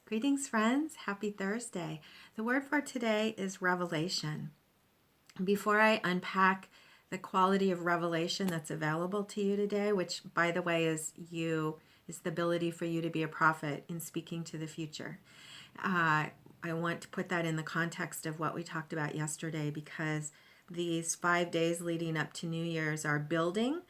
Greetings, friends. Happy Thursday. The word for today is revelation. Before I unpack the quality of revelation that's available to you today, which, by the way, is the ability for you to be a prophet in speaking to the future. I want to put that in the context of what we talked about yesterday because these 5 days leading up to New Year's are building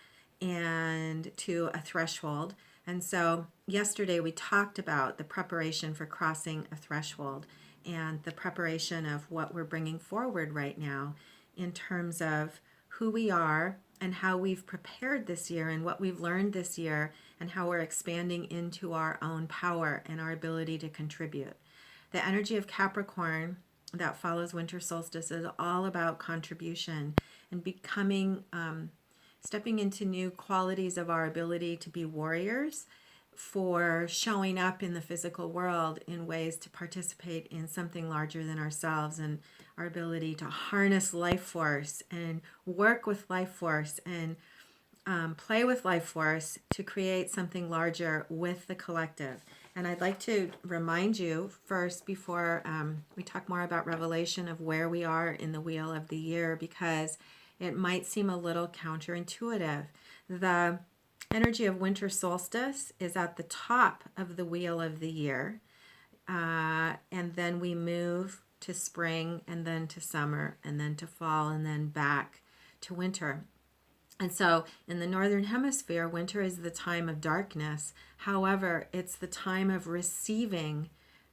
and to a threshold. And so yesterday we talked about the preparation for crossing a threshold and the preparation of what we're bringing forward right now in terms of who we are and how we've prepared this year and what we've learned this year and how we're expanding into our own power and our ability to contribute. The energy of Capricorn that follows winter solstice is all about contribution and stepping into new qualities of our ability to be warriors for showing up in the physical world in ways to participate in something larger than ourselves and our ability to harness life force and work with life force and play with life force to create something larger with the collective. And I'd like to remind you first, before we talk more about revelation, of where we are in the wheel of the year, because it might seem a little counterintuitive. The energy of winter solstice is at the top of the wheel of the year, and then we move to spring, and then to summer, and then to fall, and then back to winter. And so in the Northern Hemisphere, winter is the time of darkness. However, it's the time of receiving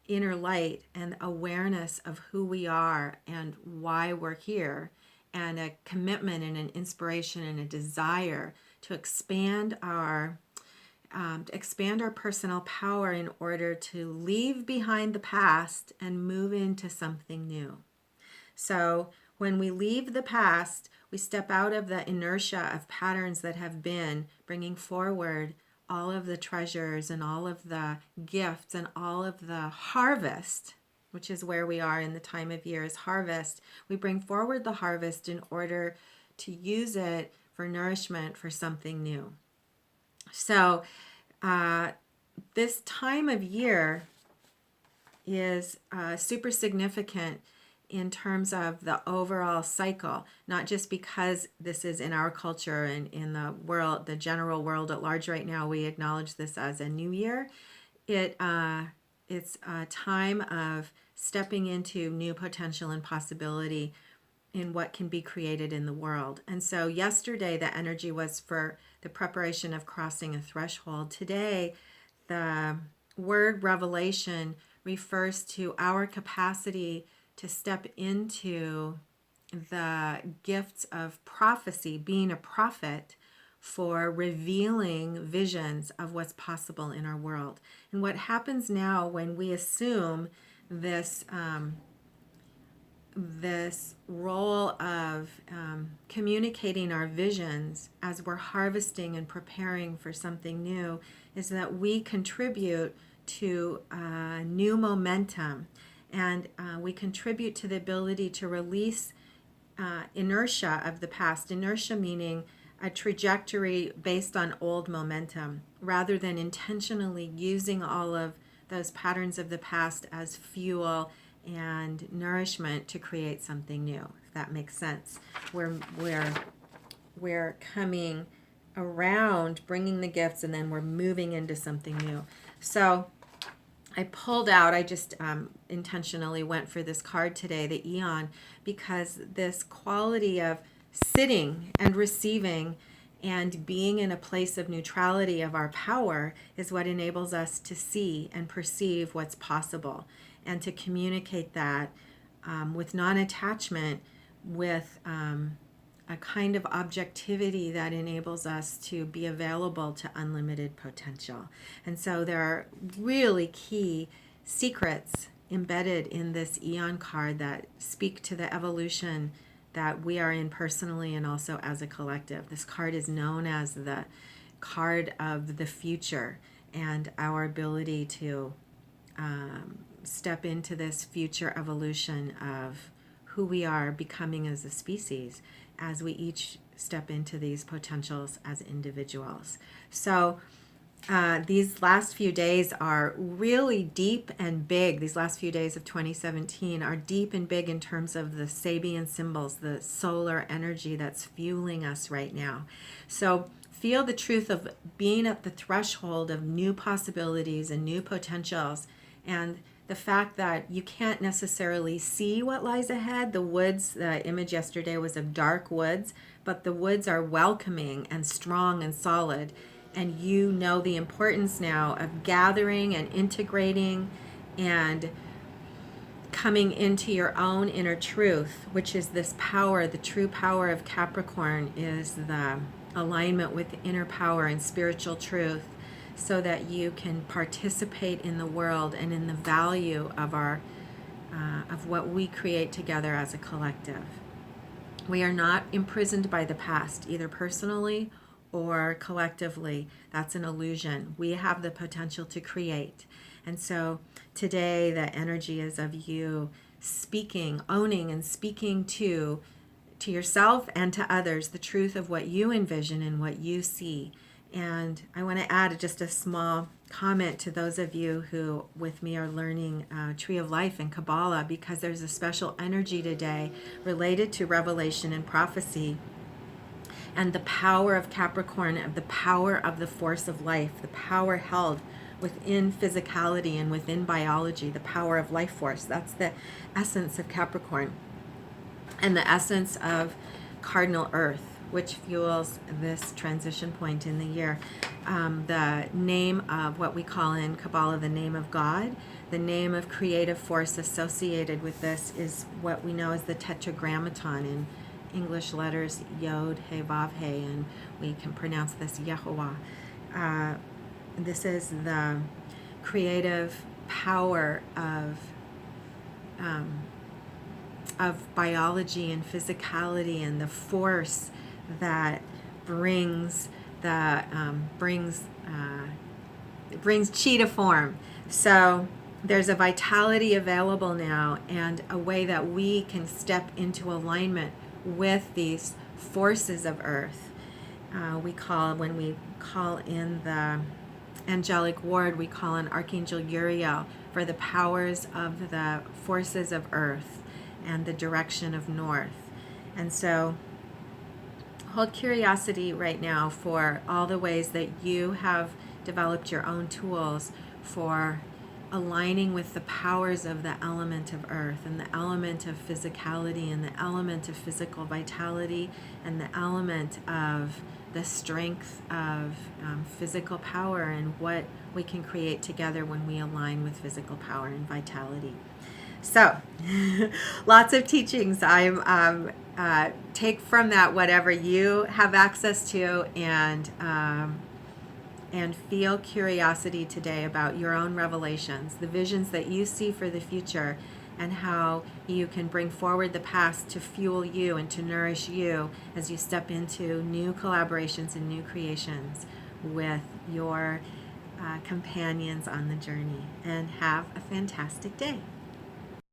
inner light and awareness of who we are and why we're here, and a commitment and an inspiration and a desire to expand our personal power in order to leave behind the past and move into something new. So when we leave the past, we step out of the inertia of patterns that have been, bringing forward all of the treasures and all of the gifts and all of the harvest, which is where we are in the time of year, is harvest. We bring forward the harvest in order to use it for nourishment for something new. So this time of year is super significant in terms of the overall cycle, not just because this is in our culture and in the world, the general world at large right now, we acknowledge this as a new year. It's a time of stepping into new potential and possibility in what can be created in the world. And so yesterday the energy was for the preparation of crossing a threshold. Today, the word revelation refers to our capacity to step into the gifts of prophecy, being a prophet for revealing visions of what's possible in our world. And what happens now when we assume this role of communicating our visions as we're harvesting and preparing for something new is that we contribute to new momentum, and we contribute to the ability to release inertia of the past. Inertia meaning a trajectory based on old momentum, rather than intentionally using all of those patterns of the past as fuel and nourishment to create something new, if that makes sense. We're coming around, bringing the gifts, and then we're moving into something new. So I pulled out, I just intentionally went for this card today, the Eon, because this quality of sitting and receiving and being in a place of neutrality of our power is what enables us to see and perceive what's possible and to communicate that with non-attachment, with a kind of objectivity that enables us to be available to unlimited potential. And so there are really key secrets embedded in this Eon card that speak to the evolution that we are in personally and also as a collective. This card is known as the card of the future and our ability to step into this future evolution of who we are becoming as a species as we each step into these potentials as individuals. So these last few days are really deep and big. These last few days of 2017 are deep and big in terms of the Sabian symbols, the solar energy that's fueling us right now. So feel the truth of being at the threshold of new possibilities and new potentials, and the fact that you can't necessarily see what lies ahead. The woods, the image yesterday was of dark woods, but the woods are welcoming and strong and solid. And you know the importance now of gathering and integrating and coming into your own inner truth, which is this power. The true power of Capricorn is the alignment with inner power and spiritual truth, so that you can participate in the world and in the value of our of what we create together as a collective. We are not imprisoned by the past, either personally or collectively. That's an illusion. We have the potential to create. And so today the energy is of you speaking, owning and speaking to yourself and to others the truth of what you envision and what you see. And I want to add just a small comment to those of you who with me are learning Tree of Life and Kabbalah, because there's a special energy today related to revelation and prophecy and the power of Capricorn, of the power of the force of life, the power held within physicality and within biology, the power of life force. That's the essence of Capricorn and the essence of cardinal earth, which fuels this transition point in the year. The name of what we call in Kabbalah the name of God, the name of creative force associated with this is what we know as the Tetragrammaton, in English letters Yod, He, Vav, He, and we can pronounce this Yehovah. This is the creative power of biology and physicality, and the force that brings cheetah form. So there's a vitality available now, and a way that we can step into alignment with these forces of earth. When we call in the angelic ward, we call on Archangel Uriel for the powers of the forces of earth and the direction of north. And so hold curiosity right now for all the ways that you have developed your own tools for aligning with the powers of the element of earth and the element of physicality and the element of physical vitality and the element of the strength of physical power, and what we can create together when we align with physical power and vitality. So lots of teachings. I'm take from that whatever you have access to, and feel curiosity today about your own revelations, the visions that you see for the future, and how you can bring forward the past to fuel you and to nourish you as you step into new collaborations and new creations with your companions on the journey. And have a fantastic day.